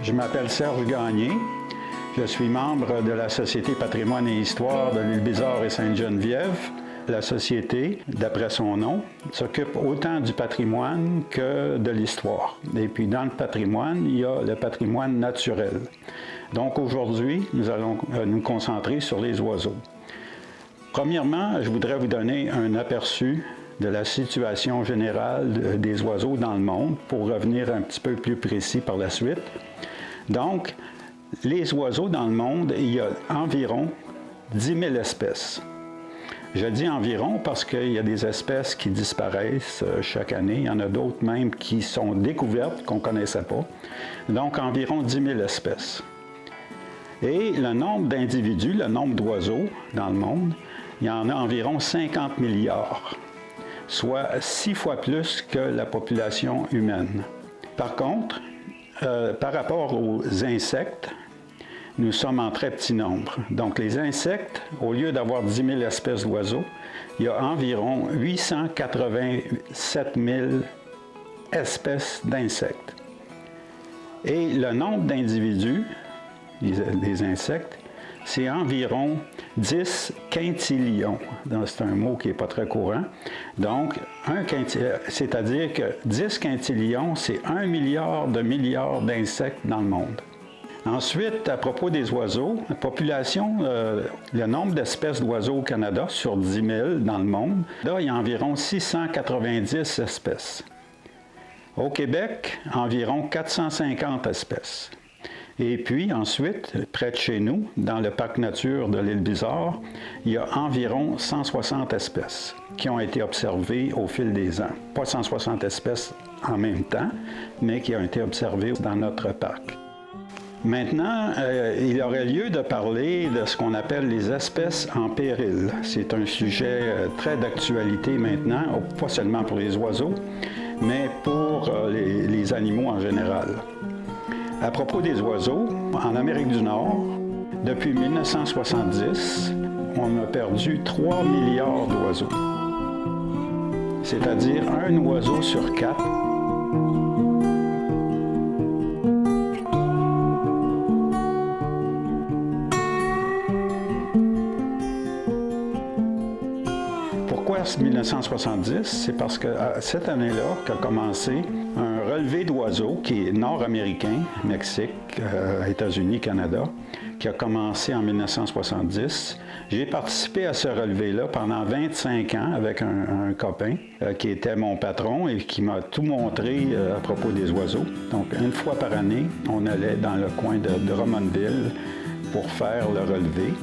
Je m'appelle Serge Gagné. Je suis membre de la Société Patrimoine et Histoire de l'Île-Bizarre et Sainte-Geneviève. La Société, d'après son nom, s'occupe autant du patrimoine que de l'histoire. Et puis dans le patrimoine, il y a le patrimoine naturel. Donc aujourd'hui, nous allons nous concentrer sur les oiseaux. Premièrement, je voudrais vous donner un aperçu de la situation générale des oiseaux dans le monde pour revenir un petit peu plus précis par la suite. Donc, les oiseaux dans le monde, il y a environ 10 000 espèces. Je dis environ parce qu'il y a des espèces qui disparaissent chaque année. Il y en a d'autres même qui sont découvertes, qu'on ne connaissait pas. Donc, environ 10 000 espèces. Et le nombre d'individus, le nombre d'oiseaux dans le monde, il y en a environ 50 milliards, soit 6 fois plus que la population humaine. Par contre, par rapport aux insectes, nous sommes en très petit nombre. Donc, les insectes, au lieu d'avoir 10 000 espèces d'oiseaux, il y a environ 887 000 espèces d'insectes. Et le nombre d'individus, des insectes, c'est environ 10 quintillions. C'est un mot qui n'est pas très courant. Donc, c'est-à-dire que 10 quintillions, c'est 1 milliard d'insectes dans le monde. Ensuite, à propos des oiseaux, la population, le nombre d'espèces d'oiseaux au Canada sur 10 000 dans le monde, là, il y a environ 690 espèces. Au Québec, environ 450 espèces. Et puis ensuite, près de chez nous, dans le parc nature de l'Île-Bizarre, il y a environ 160 espèces qui ont été observées au fil des ans. Pas 160 espèces en même temps, mais qui ont été observées dans notre parc. Maintenant, il aurait lieu de parler de ce qu'on appelle les espèces en péril. C'est un sujet très d'actualité maintenant, pas seulement pour les oiseaux, mais pour les animaux en général. À propos des oiseaux, en Amérique du Nord, depuis 1970, on a perdu 3 milliards d'oiseaux. C'est-à-dire un oiseau sur 4. Pourquoi 1970? C'est parce que cette année-là qu'a commencé un relevé d'oiseaux qui est nord-américain, Mexique, États-Unis, Canada, qui a commencé en 1970. J'ai participé à ce relevé-là pendant 25 ans avec un copain qui était mon patron et qui m'a tout montré à propos des oiseaux. Donc, une fois par année, on allait dans le coin de Drummondville pour faire le relevé,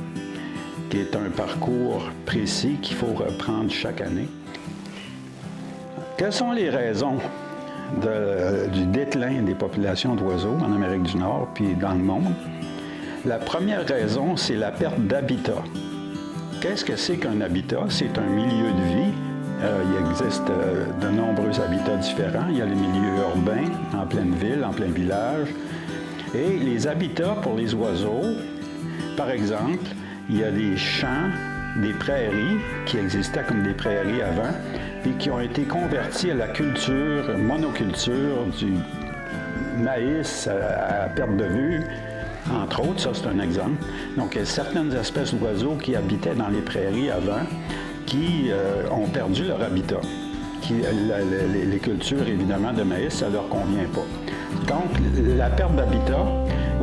qui est un parcours précis qu'il faut reprendre chaque année. Quelles sont les raisons du déclin des populations d'oiseaux en Amérique du Nord puis dans le monde? La première raison, c'est la perte d'habitat. Qu'est-ce que c'est qu'un habitat? C'est un milieu de vie. Il existe de nombreux habitats différents. Il y a les milieux urbains, en pleine ville, en plein village. Et les habitats pour les oiseaux, par exemple, il y a des champs, des prairies qui existaient comme des prairies avant, puis qui ont été convertis à la culture, monoculture du maïs à perte de vue, entre autres, ça c'est un exemple. Donc, il y a certaines espèces d'oiseaux qui habitaient dans les prairies avant, qui ont perdu leur habitat. Les cultures, évidemment, de maïs, ça ne leur convient pas. Donc, la perte d'habitat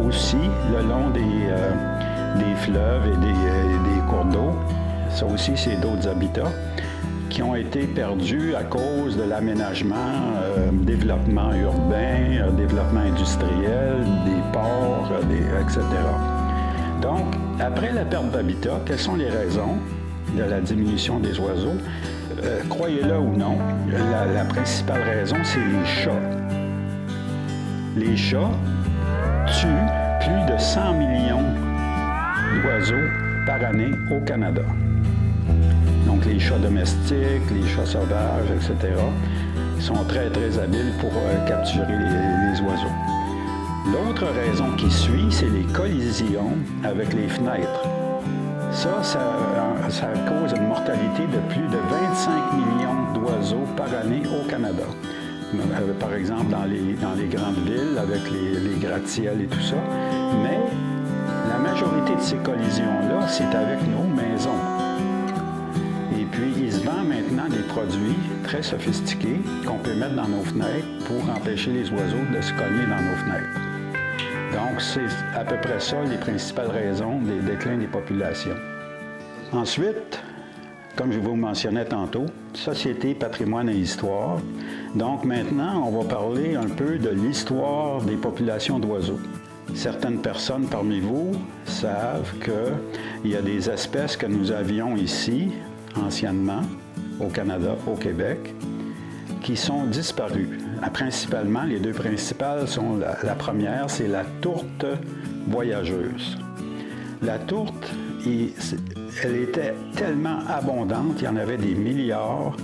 aussi, le long des fleuves et des cours d'eau, ça aussi, c'est d'autres habitats qui ont été perdus à cause de l'aménagement, développement urbain, développement industriel, des ports, etc. Donc, après la perte d'habitat, quelles sont les raisons de la diminution des oiseaux? Croyez-le ou non, la principale raison, c'est les chats. Les chats tuent plus de 100 millions d'oiseaux par année au Canada. Donc les chats domestiques, les chats sauvages, etc., sont très, très habiles pour capturer les oiseaux. L'autre raison qui suit, c'est les collisions avec les fenêtres. Ça cause une mortalité de plus de 25 millions d'oiseaux par année au Canada. par exemple dans les grandes villes avec les gratte-ciels et tout ça. Mais la majorité de ces collisions-là, c'est avec nos maisons. Et puis, il se vend maintenant des produits très sophistiqués qu'on peut mettre dans nos fenêtres pour empêcher les oiseaux de se cogner dans nos fenêtres. Donc, c'est à peu près ça les principales raisons des déclins des populations. Ensuite, comme je vous mentionnais tantôt, Société, patrimoine et histoire. Donc maintenant, on va parler un peu de l'histoire des populations d'oiseaux. Certaines personnes parmi vous savent qu'il y a des espèces que nous avions ici, anciennement, au Canada, au Québec, qui sont disparues. Principalement, les deux principales sont la première, c'est la tourte voyageuse. La tourte, elle était tellement abondante, il y en avait des milliards.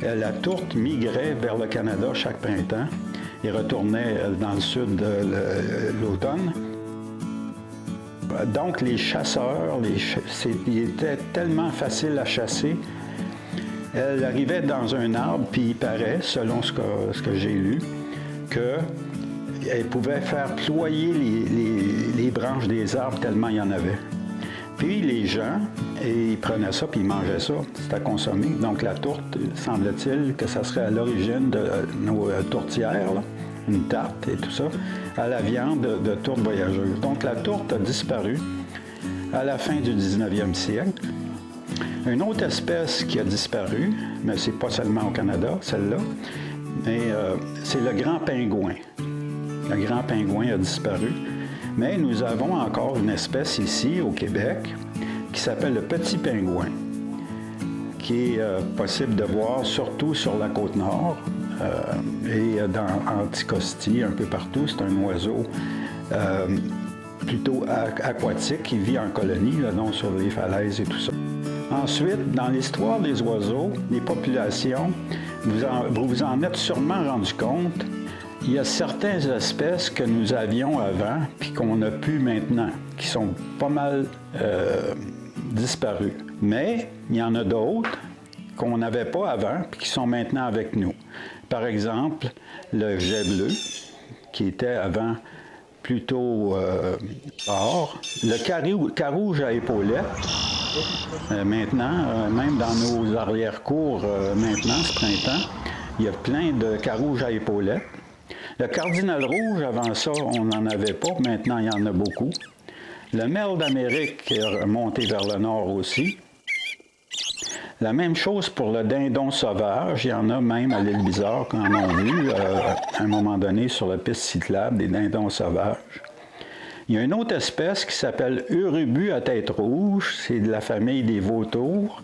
La tourte migrait vers le Canada chaque printemps et retournait dans le sud de l'automne. Donc les chasseurs, il était tellement facile à chasser. Elle arrivait dans un arbre, puis il paraît, selon ce que j'ai lu, qu'elle pouvait faire ployer les branches des arbres tellement il y en avait. Puis les gens, ils prenaient ça, puis ils mangeaient ça. C'était à consommer. Donc la tourte, semble-t-il que ça serait à l'origine de nos tourtières, là, une tarte et tout ça, à la viande de tourte voyageuse. Donc la tourte a disparu à la fin du 19e siècle. Une autre espèce qui a disparu, mais c'est pas seulement au Canada, celle-là, mais c'est le grand pingouin. Le grand pingouin a disparu. Mais nous avons encore une espèce ici, au Québec, qui s'appelle le petit pingouin, qui est possible de voir surtout sur la Côte-Nord et dans Anticosti, un peu partout. C'est un oiseau plutôt aquatique qui vit en colonie, là, donc sur les falaises et tout ça. Ensuite, dans l'histoire des oiseaux, des populations, vous vous en êtes sûrement rendu compte, il y a certaines espèces que nous avions avant puis qu'on n'a plus maintenant, qui sont pas mal disparues. Mais il y en a d'autres qu'on n'avait pas avant puis qui sont maintenant avec nous. Par exemple, le jet bleu, qui était avant plutôt or. Le carouge à épaulettes, maintenant, même dans nos arrière-cours maintenant, ce printemps, il y a plein de carouges à épaulettes. Le cardinal rouge, avant ça, on n'en avait pas. Maintenant, il y en a beaucoup. Le merle d'Amérique est monté vers le nord aussi. La même chose pour le dindon sauvage. Il y en a même à l'île Bizarre qu'on en a vu à un moment donné sur la piste cyclable, des dindons sauvages. Il y a une autre espèce qui s'appelle Urubu à tête rouge. C'est de la famille des vautours.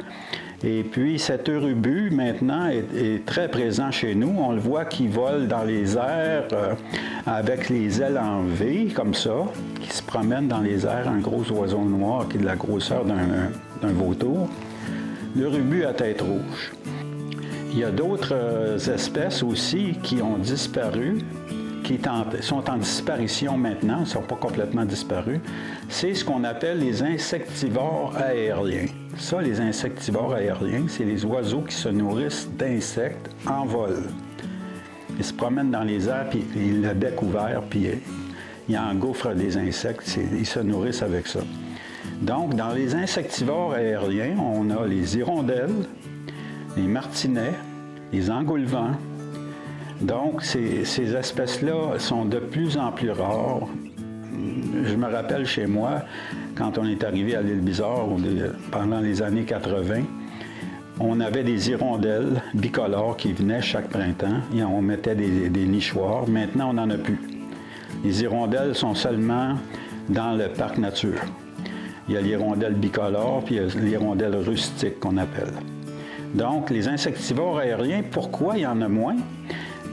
Et puis, cet urubu, maintenant, est très présent chez nous. On le voit qui vole dans les airs avec les ailes en V, comme ça, qui se promène dans les airs, un gros oiseau noir qui est de la grosseur d'un vautour. L'urubu à tête rouge. Il y a d'autres espèces aussi qui ont disparu, qui sont en disparition maintenant, ne sont pas complètement disparus. C'est ce qu'on appelle les insectivores aériens. Ça, les insectivores aériens, c'est les oiseaux qui se nourrissent d'insectes en vol. Ils se promènent dans les airs, puis ils le bec ouvert, puis ils engouffrent des insectes, ils se nourrissent avec ça. Donc, dans les insectivores aériens, on a les hirondelles, les martinets, les engoulevents. Donc, ces espèces-là sont de plus en plus rares. Je me rappelle chez moi, quand on est arrivé à l'île Bizarre pendant les années 80, on avait des hirondelles bicolores qui venaient chaque printemps et on mettait des nichoirs. Maintenant, on n'en a plus. Les hirondelles sont seulement dans le parc nature. Il y a l'hirondelle bicolore puis il y a l'hirondelle rustique qu'on appelle. Donc, les insectivores aériens, pourquoi il y en a moins?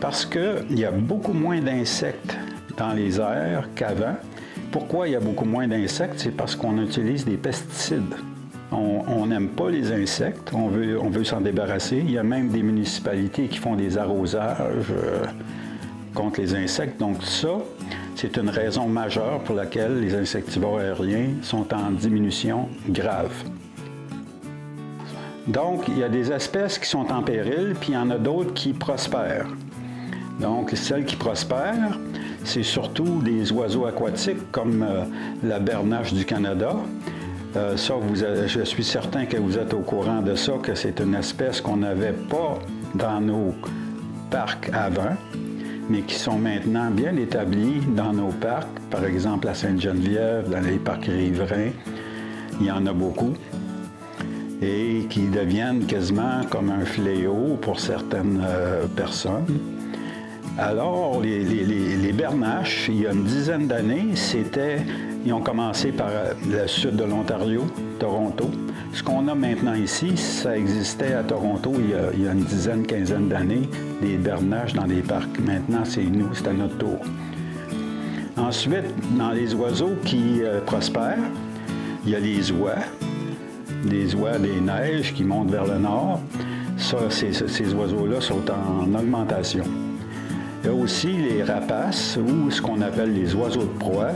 Parce qu'il y a beaucoup moins d'insectes dans les airs qu'avant. Pourquoi il y a beaucoup moins d'insectes? C'est parce qu'on utilise des pesticides. On n'aime pas les insectes, on veut s'en débarrasser. Il y a même des municipalités qui font des arrosages contre les insectes. Donc ça, c'est une raison majeure pour laquelle les insectivores aériens sont en diminution grave. Donc, il y a des espèces qui sont en péril, puis il y en a d'autres qui prospèrent. Donc, celles qui prospèrent, c'est surtout des oiseaux aquatiques comme la bernache du Canada. Je suis certain que vous êtes au courant de ça, que c'est une espèce qu'on n'avait pas dans nos parcs avant, mais qui sont maintenant bien établis dans nos parcs. Par exemple, à Sainte-Geneviève, dans les parcs riverains, il y en a beaucoup. Et qui deviennent quasiment comme un fléau pour certaines personnes. Alors, les bernaches, il y a une dizaine d'années, ils ont commencé par le sud de l'Ontario, Toronto. Ce qu'on a maintenant ici, ça existait à Toronto il y a une dizaine, quinzaine d'années, des bernaches dans des parcs. Maintenant, c'est nous, c'est à notre tour. Ensuite, dans les oiseaux qui prospèrent, il y a les oies, des oies des neiges qui montent vers le nord. Ça, ces oiseaux-là sont en augmentation. Il y a aussi les rapaces, ou ce qu'on appelle les oiseaux de proie.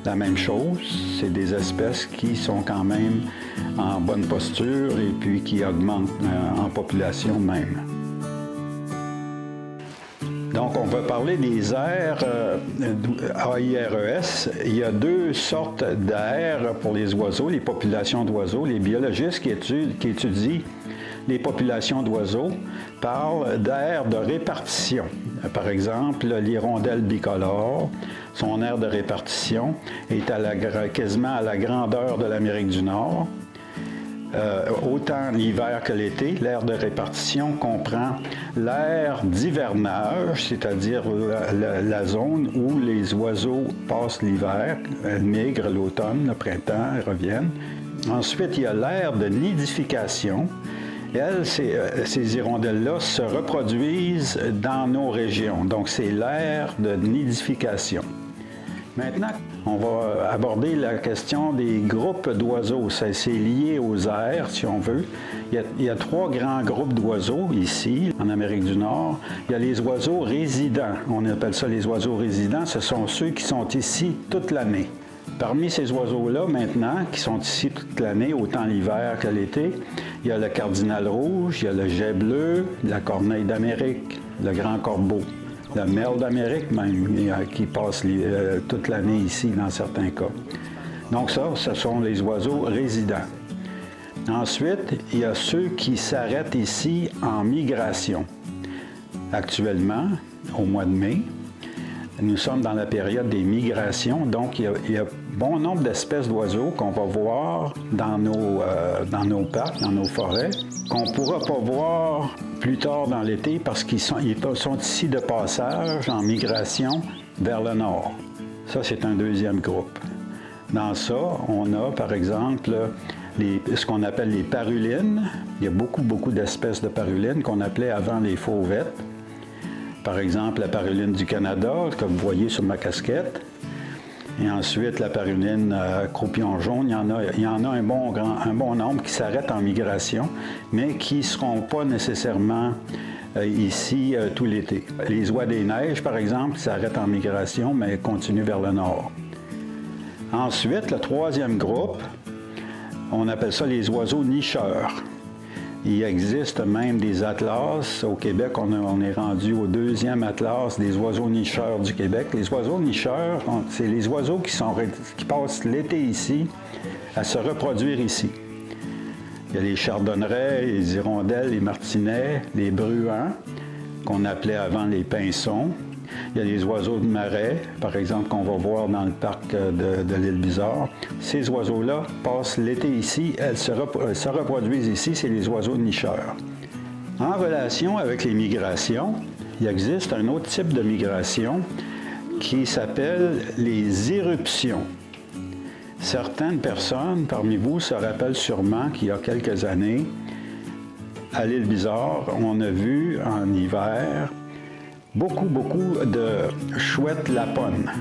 La même chose, c'est des espèces qui sont quand même en bonne posture et puis qui augmentent en population même. Donc, on va parler des aires AIRES. Il y a deux sortes d'aires pour les oiseaux, les populations d'oiseaux. Les biologistes qui étudient les populations d'oiseaux parlent d'aires de répartition. Par exemple, l'hirondelle bicolore, son aire de répartition est quasiment à la grandeur de l'Amérique du Nord. Autant l'hiver que l'été, l'aire de répartition comprend l'aire d'hivernage, c'est-à-dire la zone où les oiseaux passent l'hiver, migrent l'automne, le printemps, reviennent. Ensuite, il y a l'aire de nidification. Elles, ces hirondelles-là se reproduisent dans nos régions. Donc, c'est l'ère de nidification. Maintenant, on va aborder la question des groupes d'oiseaux. C'est lié aux aires, si on veut. Il y a trois grands groupes d'oiseaux ici, en Amérique du Nord. Il y a les oiseaux résidents. On appelle ça les oiseaux résidents. Ce sont ceux qui sont ici toute l'année. Parmi ces oiseaux-là, maintenant, qui sont ici toute l'année, autant l'hiver que l'été, il y a le cardinal rouge, il y a le jet bleu, la corneille d'Amérique, le grand corbeau, le merle d'Amérique même, qui passe toute l'année ici dans certains cas. Donc ça, ce sont les oiseaux résidents. Ensuite, il y a ceux qui s'arrêtent ici en migration. Actuellement, au mois de mai, nous sommes dans la période des migrations, donc il y a bon nombre d'espèces d'oiseaux qu'on va voir dans nos parcs, dans nos forêts, qu'on ne pourra pas voir plus tard dans l'été parce qu'ils sont ici de passage, en migration vers le nord. Ça, c'est un deuxième groupe. Dans ça, on a, par exemple, ce qu'on appelle les parulines. Il y a beaucoup d'espèces de parulines qu'on appelait avant les fauvettes. Par exemple, la paruline du Canada, que vous voyez sur ma casquette. Et ensuite, la paruline croupion jaune, il y en a un bon nombre qui s'arrêtent en migration, mais qui ne seront pas nécessairement ici tout l'été. Les oies des neiges, par exemple, s'arrêtent en migration, mais continuent vers le nord. Ensuite, le troisième groupe, on appelle ça les oiseaux nicheurs. Il existe même des atlas. Au Québec, on est rendu au deuxième atlas des oiseaux nicheurs du Québec. Les oiseaux nicheurs, c'est les oiseaux qui passent l'été ici, à se reproduire ici. Il y a les chardonnerets, les hirondelles, les martinets, les bruants, qu'on appelait avant les pinsons. Il y a les oiseaux de marais, par exemple, qu'on va voir dans le parc de l'île Bizarre. Ces oiseaux-là passent l'été ici, elles se reproduisent ici, c'est les oiseaux nicheurs. En relation avec les migrations, il existe un autre type de migration qui s'appelle les éruptions. Certaines personnes parmi vous se rappellent sûrement qu'il y a quelques années, à l'île Bizarre, on a vu en hiver beaucoup de chouettes laponnes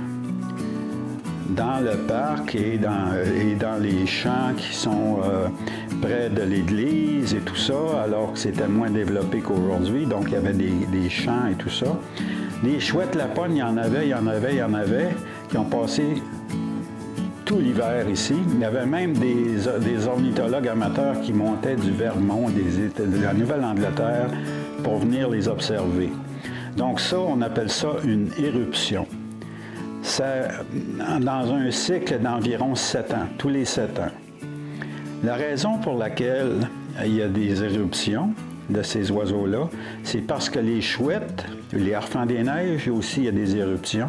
dans le parc et dans les champs qui sont près de l'église et tout ça, alors que c'était moins développé qu'aujourd'hui, donc il y avait des champs et tout ça. Des chouettes laponnes, il y en avait, qui ont passé tout l'hiver ici. Il y avait même des ornithologues amateurs qui montaient du Vermont, de la Nouvelle-Angleterre, pour venir les observer. Donc ça, on appelle ça une éruption. C'est dans un cycle d'environ 7 ans, tous les 7 ans. La raison pour laquelle il y a des éruptions de ces oiseaux-là, c'est parce que les chouettes, les harfans des neiges, aussi il y a des éruptions.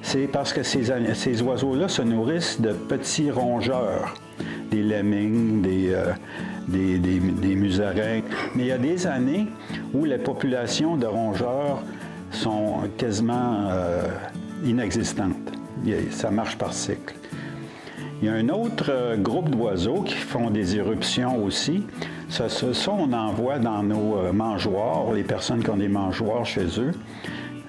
C'est parce que ces oiseaux-là se nourrissent de petits rongeurs, des lemmings, des musaraignes. Mais il y a des années où les populations de rongeurs sont quasiment inexistantes. Ça marche par cycle. Il y a un autre groupe d'oiseaux qui font des éruptions aussi. Ça, on en voit dans nos mangeoires, les personnes qui ont des mangeoires chez eux.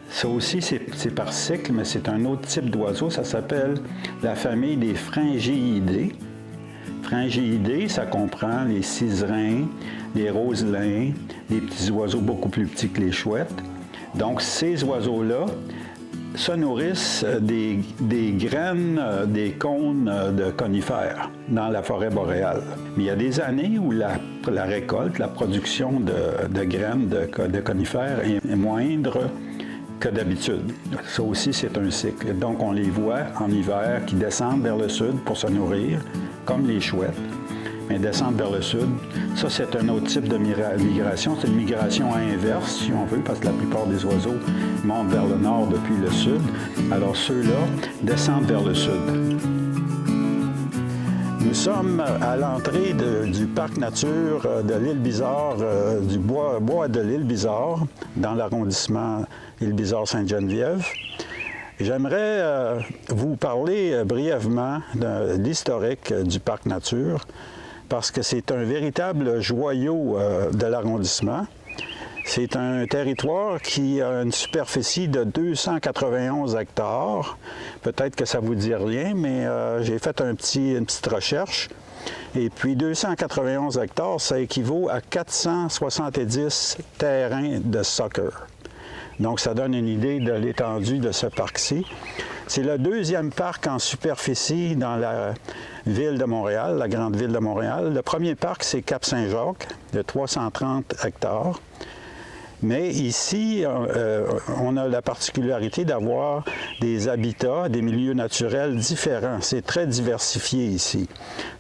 Ça aussi, c'est par cycle, mais c'est un autre type d'oiseau. Ça s'appelle la famille des Fringillidae. Fringillidae, ça comprend les ciserins, les roselins, les petits oiseaux beaucoup plus petits que les chouettes. Donc, ces oiseaux-là se nourrissent des graines, des cônes de conifères dans la forêt boréale. Mais il y a des années où la récolte, la production de graines de conifères est moindre que d'habitude. Ça aussi, c'est un cycle. Donc, on les voit en hiver qui descendent vers le sud pour se nourrir, comme les chouettes, mais descendent vers le sud. Ça, c'est un autre type de migration. C'est une migration inverse, si on veut, parce que la plupart des oiseaux montent vers le nord depuis le sud. Alors, ceux-là descendent vers le sud. Nous sommes à l'entrée du parc nature de l'île Bizard, du bois de l'île Bizard, dans l'arrondissement île Bizard-Sainte-Geneviève. J'aimerais vous parler brièvement de l'historique du parc nature, parce que c'est un véritable joyau de l'arrondissement. C'est un territoire qui a une superficie de 291 hectares. Peut-être que ça ne vous dit rien, mais j'ai fait une petite recherche. Et puis 291 hectares, ça équivaut à 470 terrains de soccer. Donc ça donne une idée de l'étendue de ce parc-ci. C'est le deuxième parc en superficie dans la ville de Montréal, la grande ville de Montréal. Le premier parc, c'est Cap-Saint-Jacques, de 330 hectares. Mais ici, on a la particularité d'avoir des habitats, des milieux naturels différents. C'est très diversifié ici.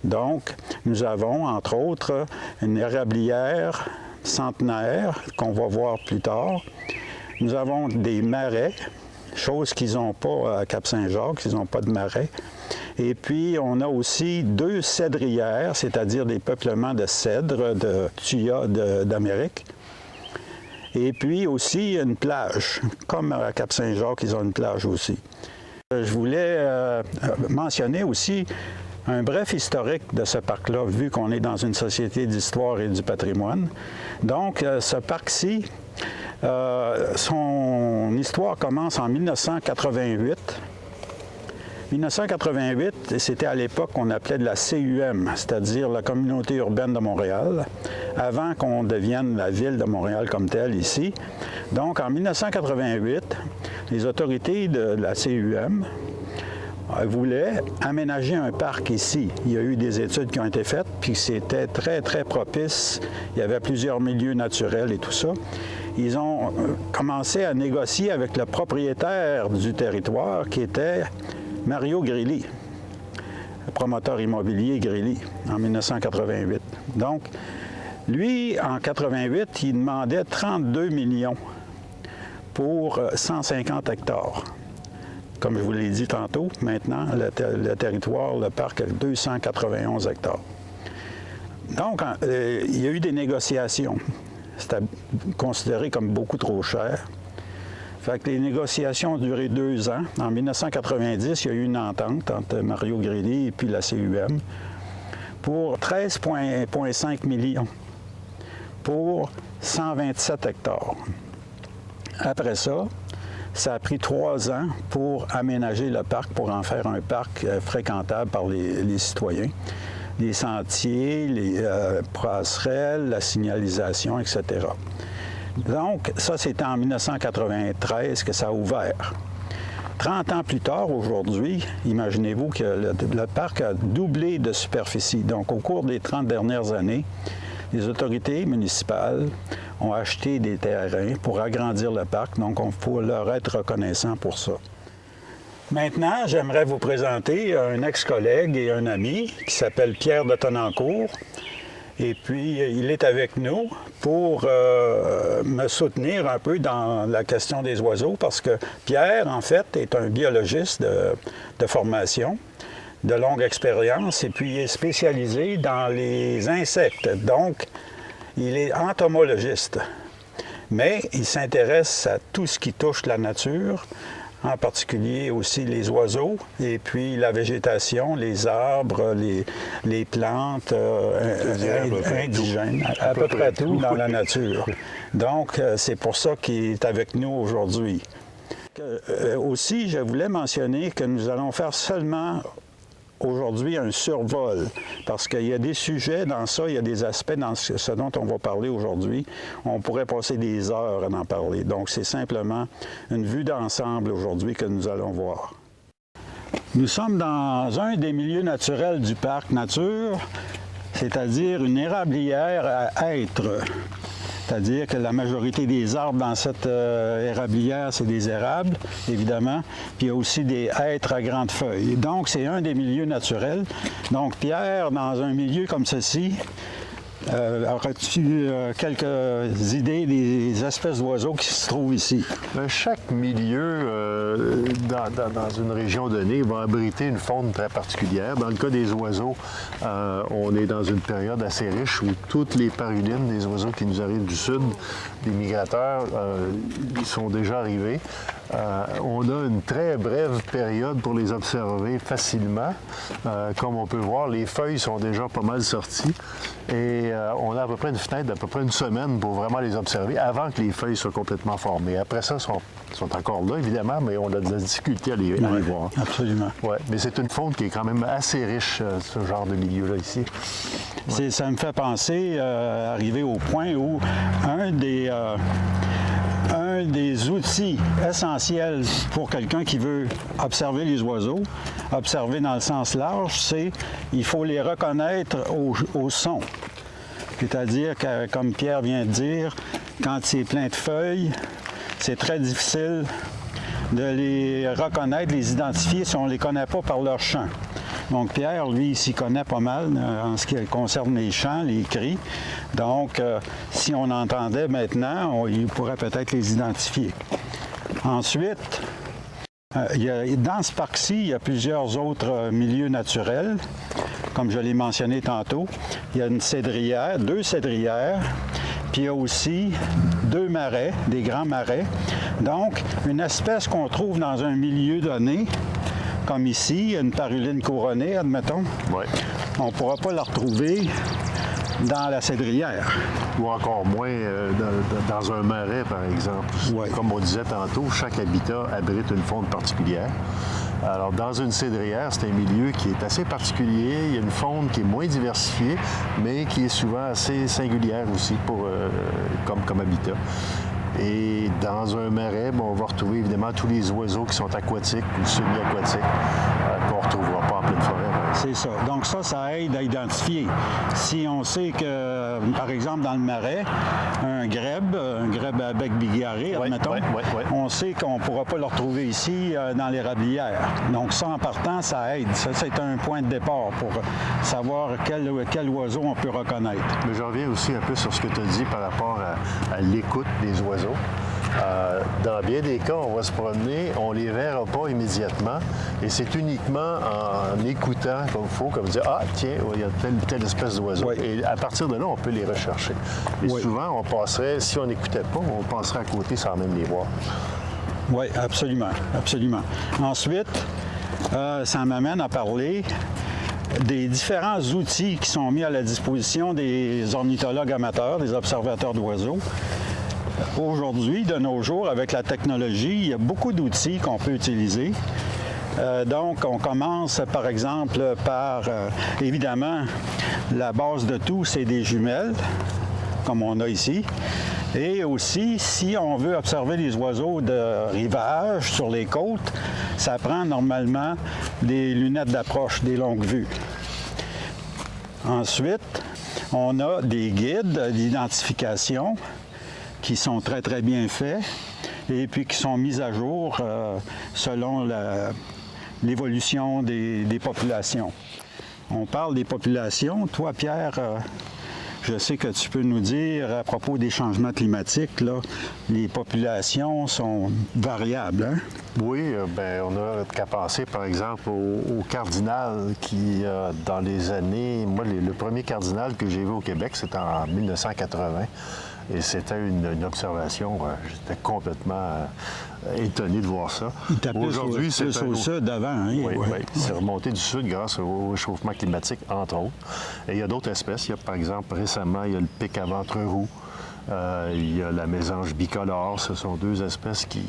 Donc, nous avons, entre autres, une érablière centenaire qu'on va voir plus tard. Nous avons des marais, chose qu'ils n'ont pas à Cap-Saint-Jacques, ils n'ont pas de marais. Et puis, on a aussi 2 cèdrières, c'est-à-dire des peuplements de cèdres, de tuyas d'Amérique. Et puis aussi une plage, comme à Cap-Saint-Jacques, ils ont une plage aussi. Je voulais mentionner aussi un bref historique de ce parc-là, vu qu'on est dans une société d'histoire et du patrimoine. Donc, ce parc-ci, son histoire commence en 1988. 1988, c'était à l'époque qu'on appelait de la CUM, c'est-à-dire la Communauté urbaine de Montréal, avant qu'on devienne la ville de Montréal comme telle ici. Donc, en 1988, les autorités de la CUM voulaient aménager un parc ici. Il y a eu des études qui ont été faites, puis c'était très, très propice. Il y avait plusieurs milieux naturels et tout ça. Ils ont commencé à négocier avec le propriétaire du territoire, qui était Mario Grilli, le promoteur immobilier Grilli, en 1988. Donc, lui, en 88, il demandait 32 millions pour 150 hectares. Comme je vous l'ai dit tantôt, maintenant, le territoire, le parc, a 291 hectares. Donc, il y a eu des négociations. C'était considéré comme beaucoup trop cher. Fait que les négociations ont duré 2 ans. En 1990, il y a eu une entente entre Mario Grilli et puis la CUM pour 13,5 millions pour 127 hectares. Après ça, ça a pris 3 ans pour aménager le parc, pour en faire un parc fréquentable par les citoyens. Les sentiers, les passerelles, la signalisation, etc. Donc, ça, c'était en 1993 que ça a ouvert. 30 ans plus tard, aujourd'hui, imaginez-vous que le parc a doublé de superficie. Donc, au cours des 30 dernières années, les autorités municipales ont acheté des terrains pour agrandir le parc, donc on faut leur être reconnaissant pour ça. Maintenant, j'aimerais vous présenter un ex-collègue et un ami qui s'appelle Pierre de Tonnancourt. Et puis, il est avec nous pour me soutenir un peu dans la question des oiseaux parce que Pierre, en fait, est un biologiste de formation, de longue expérience, et puis il est spécialisé dans les insectes. Donc, il est entomologiste. Mais il s'intéresse à tout ce qui touche la nature, en particulier aussi les oiseaux, et puis la végétation, les arbres, les plantes indigènes, à peu près tout dans la nature. Donc, c'est pour ça qu'il est avec nous aujourd'hui. Aussi, je voulais mentionner que nous allons faire seulement aujourd'hui un survol, parce qu'il y a des sujets dans ça, il y a des aspects dans ce dont on va parler aujourd'hui. On pourrait passer des heures à en parler. Donc, c'est simplement une vue d'ensemble aujourd'hui que nous allons voir. Nous sommes dans un des milieux naturels du parc nature, c'est-à-dire une érablière à hêtres. C'est-à-dire que la majorité des arbres dans cette érablière, c'est des érables, évidemment. Puis il y a aussi des hêtres à grandes feuilles. Donc, c'est un des milieux naturels. Donc, Pierre, dans un milieu comme ceci, aurais-tu quelques idées des espèces d'oiseaux qui se trouvent ici? Chaque milieu dans une région donnée va abriter une faune très particulière. Dans le cas des oiseaux, on est dans une période assez riche où toutes les parulines, des oiseaux qui nous arrivent du sud, des migrateurs, ils sont déjà arrivés. On a une très brève période pour les observer facilement. Comme on peut voir, les feuilles sont déjà pas mal sorties et on a à peu près une fenêtre d'à peu près une semaine pour vraiment les observer avant que les feuilles soient complètement formées. Après ça, ils sont encore là, évidemment, mais on a de la difficulté à les voir. Absolument. Ouais, mais c'est une faune qui est quand même assez riche, ce genre de milieu-là ici. Ouais. Ça me fait penser arriver au point où un des outils essentiels pour quelqu'un qui veut observer les oiseaux, observer dans le sens large, c'est qu'il faut les reconnaître au son. C'est-à-dire que, comme Pierre vient de dire, quand c'est plein de feuilles, c'est très difficile de les reconnaître, les identifier si on ne les connaît pas par leur chant. Donc, Pierre, lui, il s'y connaît pas mal en ce qui concerne les chants, les cris. Donc, si on entendait maintenant, il pourrait peut-être les identifier. Ensuite, dans ce parc-ci, il y a plusieurs autres milieux naturels. Comme je l'ai mentionné tantôt, il y a une cédrière, 2 cédrières, puis il y a aussi 2 marais, des grands marais. Donc, une espèce qu'on trouve dans un milieu donné, comme ici, une paruline couronnée, admettons. Ouais. On ne pourra pas la retrouver dans la cédrière. Ou encore moins dans un marais, par exemple. Ouais. Comme on disait tantôt, chaque habitat abrite une faune particulière. Alors, dans une cédrière, c'est un milieu qui est assez particulier. Il y a une faune qui est moins diversifiée, mais qui est souvent assez singulière aussi comme habitat. Et dans un marais, on va retrouver évidemment tous les oiseaux qui sont aquatiques ou semi-aquatiques qu'on ne retrouvera pas en pleine forêt. C'est ça. Donc ça aide à identifier. Si on sait que, par exemple, dans le marais, un grèbe à bec bigarré, admettons, on sait qu'on ne pourra pas le retrouver ici dans l'érablière. Donc ça, en partant, ça aide. Ça, c'est un point de départ pour savoir quel oiseau on peut reconnaître. Mais je reviens aussi un peu sur ce que tu as dit par rapport à l'écoute des oiseaux. Dans bien des cas, on va se promener, on ne les verra pas immédiatement et c'est uniquement en écoutant comme il faut, comme dire « Ah, tiens, il y a telle espèce d'oiseau. Oui. » Et à partir de là, on peut les rechercher. Et souvent, on passerait, si on n'écoutait pas, on passerait à côté sans même les voir. Oui, absolument, absolument. Ensuite, ça m'amène à parler des différents outils qui sont mis à la disposition des ornithologues amateurs, des observateurs d'oiseaux. Aujourd'hui, de nos jours, avec la technologie, il y a beaucoup d'outils qu'on peut utiliser. Donc, on commence, par exemple, par, évidemment, la base de tout, c'est des jumelles, comme on a ici. Et aussi, si on veut observer les oiseaux de rivage sur les côtes, ça prend normalement des lunettes d'approche, des longues vues. Ensuite, on a des guides d'identification qui sont très, très bien faits et puis qui sont mis à jour selon l'évolution des populations. On parle des populations. Toi, Pierre, je sais que tu peux nous dire à propos des changements climatiques, là, les populations sont variables, hein? Oui, ben, on a qu'à penser, par exemple, au cardinal qui, dans les années... Moi, le premier cardinal que j'ai vu au Québec, c'était en 1980. Et c'était une observation, j'étais complètement étonné de voir ça. Aujourd'hui, c'est au sud avant. Hein? Oui, oui. C'est remonté du sud grâce au réchauffement climatique, entre autres. Et il y a d'autres espèces. Il y a, par exemple, récemment, il y a le pic à ventre roux. Il y a la mésange bicolore. Ce sont deux espèces qui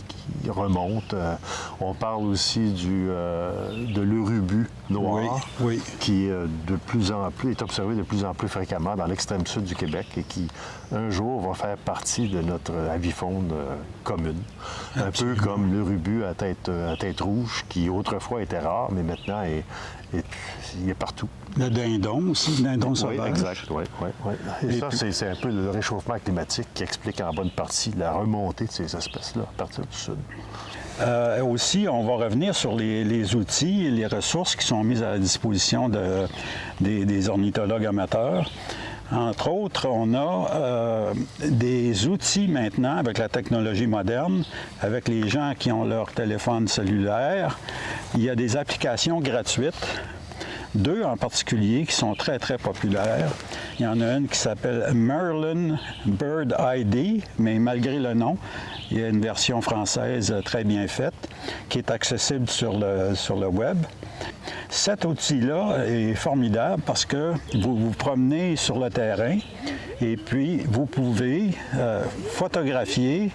remontent. On parle aussi de l'urubu noir, qui de plus en plus est observé de plus en plus fréquemment dans l'extrême sud du Québec et qui, un jour, va faire partie de notre avifaune commune. Un peu comme l'urubu à tête rouge, qui autrefois était rare, mais maintenant il est partout. Le dindon aussi, le dindon sauvage. Oui, exact, oui. Et ça, c'est un peu le réchauffement climatique qui explique en bonne partie la remontée de ces espèces-là à partir du sud. Aussi, on va revenir sur les outils et les ressources qui sont mises à la disposition des ornithologues amateurs. Entre autres, on a des outils maintenant avec la technologie moderne, avec les gens qui ont leur téléphone cellulaire. Il y a des applications gratuites, deux en particulier qui sont très, très populaires. Il y en a une qui s'appelle Merlin Bird ID, mais malgré le nom, il y a une version française très bien faite qui est accessible sur le web. Cet outil-là est formidable parce que vous vous promenez sur le terrain et puis vous pouvez photographier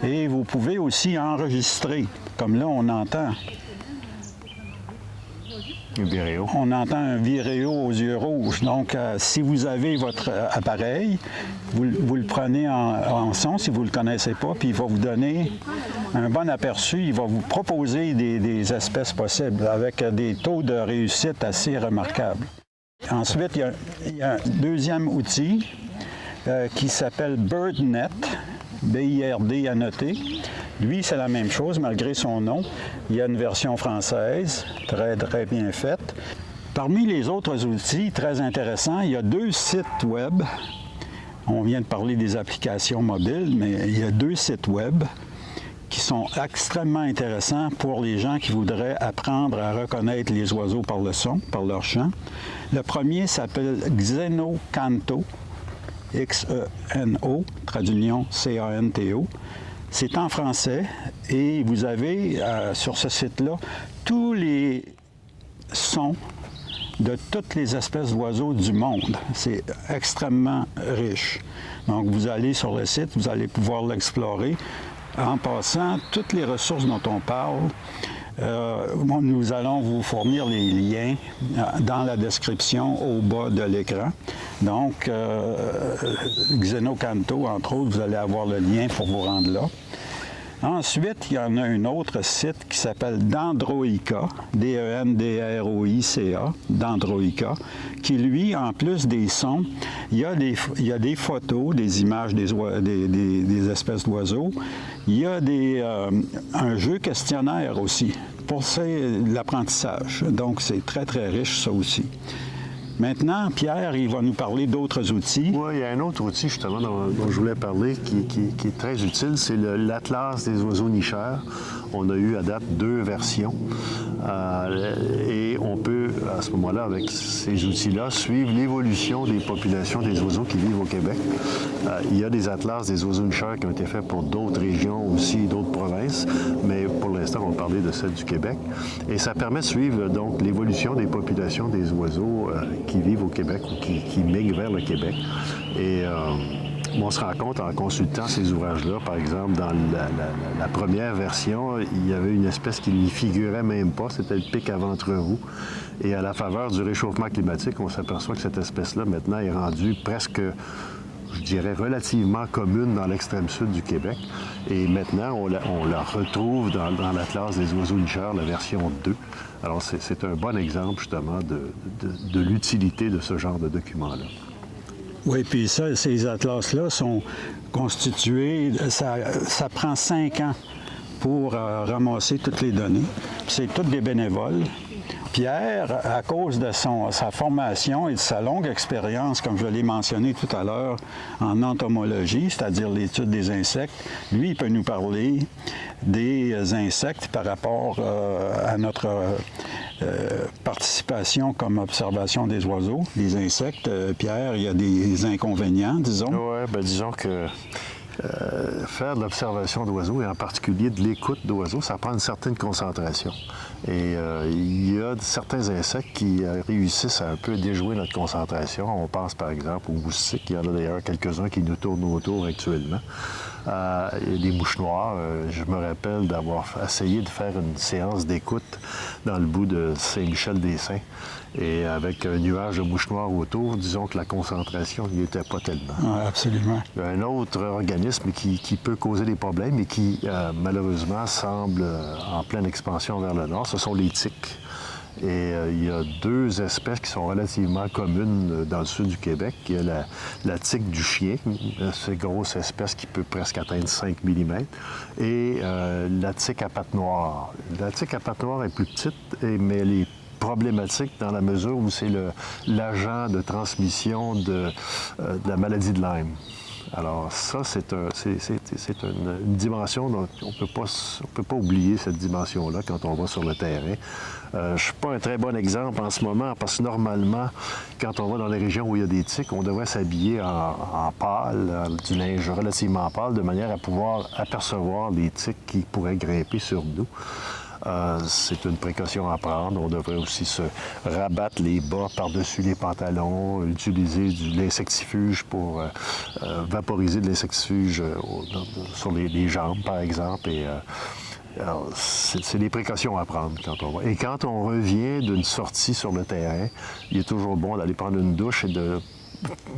et vous pouvez aussi enregistrer. Comme là, on entend. On entend un viréo aux yeux rouges. Donc, si vous avez votre appareil, vous le prenez en son si vous ne le connaissez pas, puis il va vous donner un bon aperçu. Il va vous proposer des espèces possibles avec des taux de réussite assez remarquables. Ensuite, il y a un deuxième outil qui s'appelle BirdNet, B-I-R-D à noter. Lui, c'est la même chose, malgré son nom. Il y a une version française, très, très bien faite. Parmi les autres outils très intéressants, il y a deux sites web. On vient de parler des applications mobiles, mais il y a deux sites web qui sont extrêmement intéressants pour les gens qui voudraient apprendre à reconnaître les oiseaux par le son, par leur chant. Le premier s'appelle Xenocanto, X-E-N-O, traduction C-A-N-T-O. C'est en français et vous avez sur ce site-là tous les sons de toutes les espèces d'oiseaux du monde. C'est extrêmement riche. Donc, vous allez sur le site, vous allez pouvoir l'explorer. En passant, toutes les ressources dont on parle, nous allons vous fournir les liens dans la description au bas de l'écran. Donc, Xenocanto, entre autres, vous allez avoir le lien pour vous rendre là. Ensuite, il y en a un autre site qui s'appelle Dendroica, D-E-N-D-R-O-I-C-A, Dendroica, qui, lui, en plus des sons, il y a des photos, des images des espèces d'oiseaux. Il y a un jeu questionnaire aussi pour l'apprentissage. Donc, c'est très, très riche, ça aussi. Maintenant, Pierre, il va nous parler d'autres outils. Oui, il y a un autre outil, justement, dont je voulais parler, qui est très utile. C'est l'Atlas des oiseaux nicheurs. On a eu à date 2 versions. Et on peut, à ce moment-là, avec ces outils-là, suivre l'évolution des populations des oiseaux qui vivent au Québec. Il y a des atlas des oiseaux nicheurs qui ont été faits pour d'autres régions aussi, d'autres provinces, mais pour l'instant, on va parler de celle du Québec. Et ça permet de suivre donc l'évolution des populations des oiseaux qui vivent au Québec ou qui migrent vers le Québec. Et on se rend compte en consultant ces ouvrages-là, par exemple, dans la première version, il y avait une espèce qui n'y figurait même pas, c'était le pic à ventre roux. Et à la faveur du réchauffement climatique, on s'aperçoit que cette espèce-là, maintenant, est rendue presque, je dirais, relativement commune dans l'extrême sud du Québec. Et maintenant, on la retrouve dans l'Atlas des oiseaux nicheurs, la version 2. Alors, c'est un bon exemple, justement, de l'utilité de ce genre de document-là. Oui, puis ça, ces atlas-là sont constitués, ça prend 5 ans pour ramasser toutes les données. Puis c'est toutes des bénévoles. Pierre, à cause de sa formation et de sa longue expérience, comme je l'ai mentionné tout à l'heure, en entomologie, c'est-à-dire l'étude des insectes, lui, il peut nous parler des insectes par rapport à notre participation comme observation des oiseaux. Les insectes, Pierre, il y a des inconvénients, disons. Oui, bien disons que faire de l'observation d'oiseaux, et en particulier de l'écoute d'oiseaux, ça prend une certaine concentration. Et il y a certains insectes qui réussissent à un peu déjouer notre concentration. On pense par exemple aux moustiques. Il y en a d'ailleurs quelques-uns qui nous tournent autour actuellement. Il y a des mouches noires. Je me rappelle d'avoir essayé de faire une séance d'écoute dans le bout de Saint-Michel-des-Saints. Et avec un nuage de mouches noires autour, disons que la concentration n'y était pas tellement. Oui, absolument. Un autre organisme qui peut causer des problèmes et qui, malheureusement, semble en pleine expansion vers le nord, ce sont les tiques. Et il y a 2 espèces qui sont relativement communes dans le sud du Québec. Il y a la tique du chien, cette grosse espèce qui peut presque atteindre 5 mm, et la tique à pattes noires. La tique à pattes noires est plus petite, mais elle est problématique dans la mesure où c'est l'agent de transmission de la maladie de Lyme. Alors ça, c'est une dimension dont on ne peut pas oublier cette dimension-là quand on va sur le terrain. Je ne suis pas un très bon exemple en ce moment parce que normalement, quand on va dans les régions où il y a des tiques, on devrait s'habiller en pâle, du linge relativement pâle, de manière à pouvoir apercevoir les tiques qui pourraient grimper sur nous. C'est une précaution à prendre. On devrait aussi se rabattre les bas par-dessus les pantalons, utiliser de l'insectifuge pour vaporiser de l'insectifuge sur les jambes, par exemple. Et, c'est des précautions à prendre quand on va. Et quand on revient d'une sortie sur le terrain, il est toujours bon d'aller prendre une douche et de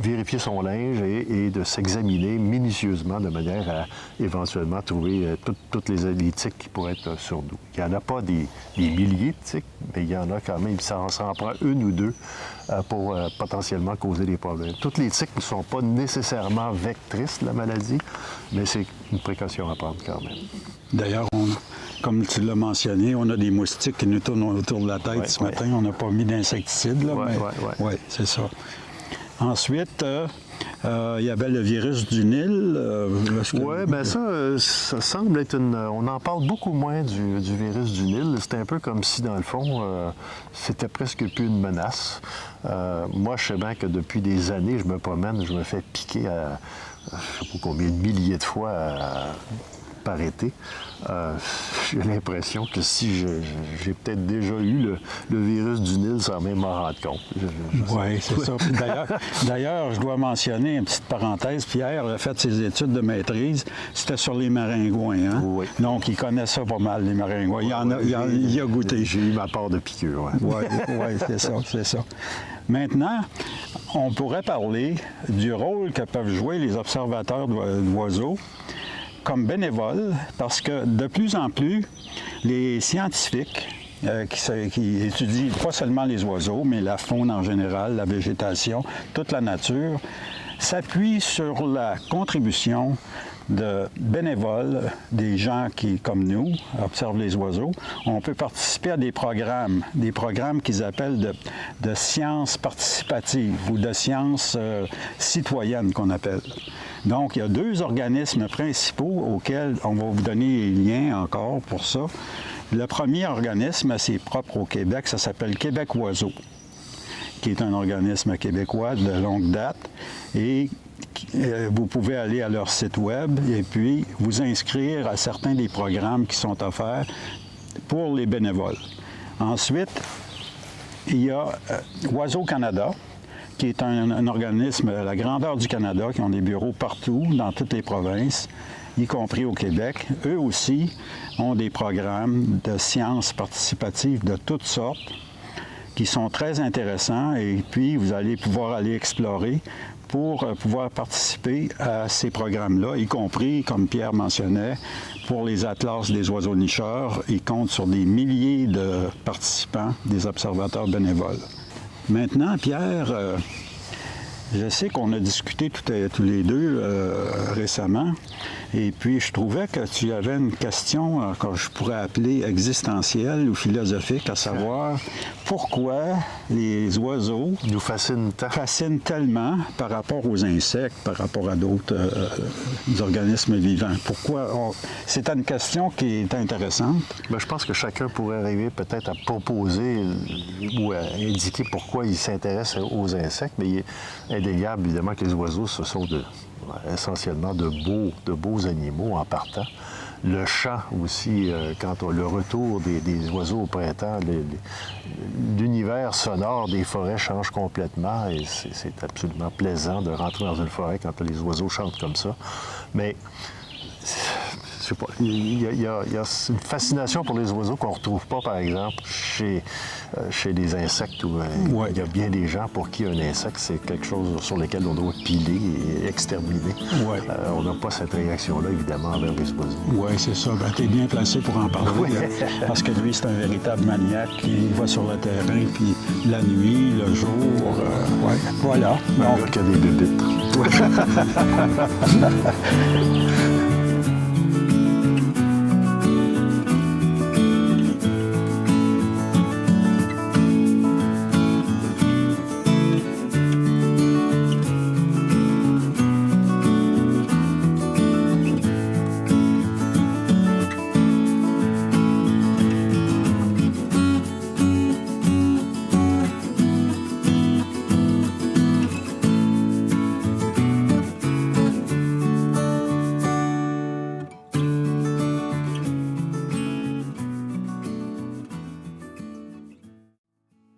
vérifier son linge et de s'examiner minutieusement de manière à éventuellement trouver toutes les tiques qui pourraient être sur nous. Il n'y en a pas des milliers de tiques, mais il y en a quand même. Ça en prend 1 ou 2 pour potentiellement causer des problèmes. Toutes les tiques ne sont pas nécessairement vectrices de la maladie, mais c'est une précaution à prendre quand même. D'ailleurs, comme tu l'as mentionné, on a des moustiques qui nous tournent autour de la tête ce matin. On n'a pas mis d'insecticide, là, mais c'est ça. Ensuite, il y avait le virus du Nil. Oui, bien ça semble être on en parle beaucoup moins du virus du Nil. C'est un peu comme si, dans le fond, c'était presque plus une menace. Moi, je sais bien que depuis des années, je me promène, je me fais piquer à je ne sais pas combien de milliers de fois par été. J'ai l'impression que si j'ai peut-être déjà eu le virus du Nil sans même m'en rendre compte. Oui, c'est ça. D'ailleurs, je dois mentionner une petite parenthèse. Pierre a fait ses études de maîtrise. C'était sur les maringouins. Hein? Oui. Donc, il connaît ça pas mal, les maringouins. Il a goûté. J'ai eu ma part de piqûre. Oui, c'est ça. Maintenant, on pourrait parler du rôle que peuvent jouer les observateurs d'oiseaux comme bénévoles, parce que de plus en plus, les scientifiques qui étudient pas seulement les oiseaux, mais la faune en général, la végétation, toute la nature, s'appuient sur la contribution de bénévoles, des gens qui, comme nous, observent les oiseaux. On peut participer à des programmes qu'ils appellent de sciences participatives ou de sciences citoyennes qu'on appelle. Donc, il y a 2 organismes principaux auxquels on va vous donner les liens encore pour ça. Le premier organisme, c'est propre au Québec, ça s'appelle Québec Oiseaux, qui est un organisme québécois de longue date. Et vous pouvez aller à leur site web et puis vous inscrire à certains des programmes qui sont offerts pour les bénévoles. Ensuite, il y a Oiseaux Canada, qui est un organisme à la grandeur du Canada, qui ont des bureaux partout, dans toutes les provinces, y compris au Québec. Eux aussi ont des programmes de sciences participatives de toutes sortes qui sont très intéressants et puis vous allez pouvoir aller explorer pour pouvoir participer à ces programmes-là, y compris, comme Pierre mentionnait, pour les atlas des oiseaux nicheurs. Ils comptent sur des milliers de participants, des observateurs bénévoles. Maintenant, Pierre, Je sais qu'on a discuté tous les deux récemment, et puis je trouvais que tu avais une question que je pourrais appeler existentielle ou philosophique, à savoir pourquoi les oiseaux Nous fascine tant. fascinent tellement par rapport aux insectes, par rapport à d'autres organismes vivants. C'est une question qui est intéressante. Ben, je pense que chacun pourrait arriver peut-être à proposer ou à indiquer pourquoi il s'intéresse aux insectes, mais il est indéniable, évidemment, que les oiseaux, ce sont essentiellement de beaux animaux en partant. Le chant aussi, le retour des oiseaux au printemps, l'univers sonore des forêts change complètement et c'est absolument plaisant de rentrer dans une forêt quand les oiseaux chantent comme ça. Mais je sais pas, il y a une fascination pour les oiseaux qu'on ne retrouve pas, par exemple, chez des insectes. Ouais. Il y a bien des gens pour qui un insecte, c'est quelque chose sur lequel on doit piler et exterminer. Ouais. On n'a pas cette réaction-là, évidemment, envers les oiseaux. Oui, c'est ça. Ben, tu es bien placé pour en parler. Oui. Parce que lui, c'est un véritable maniaque. Il va sur le terrain, puis la nuit, le jour. Voilà. Un gars qui a des bébites.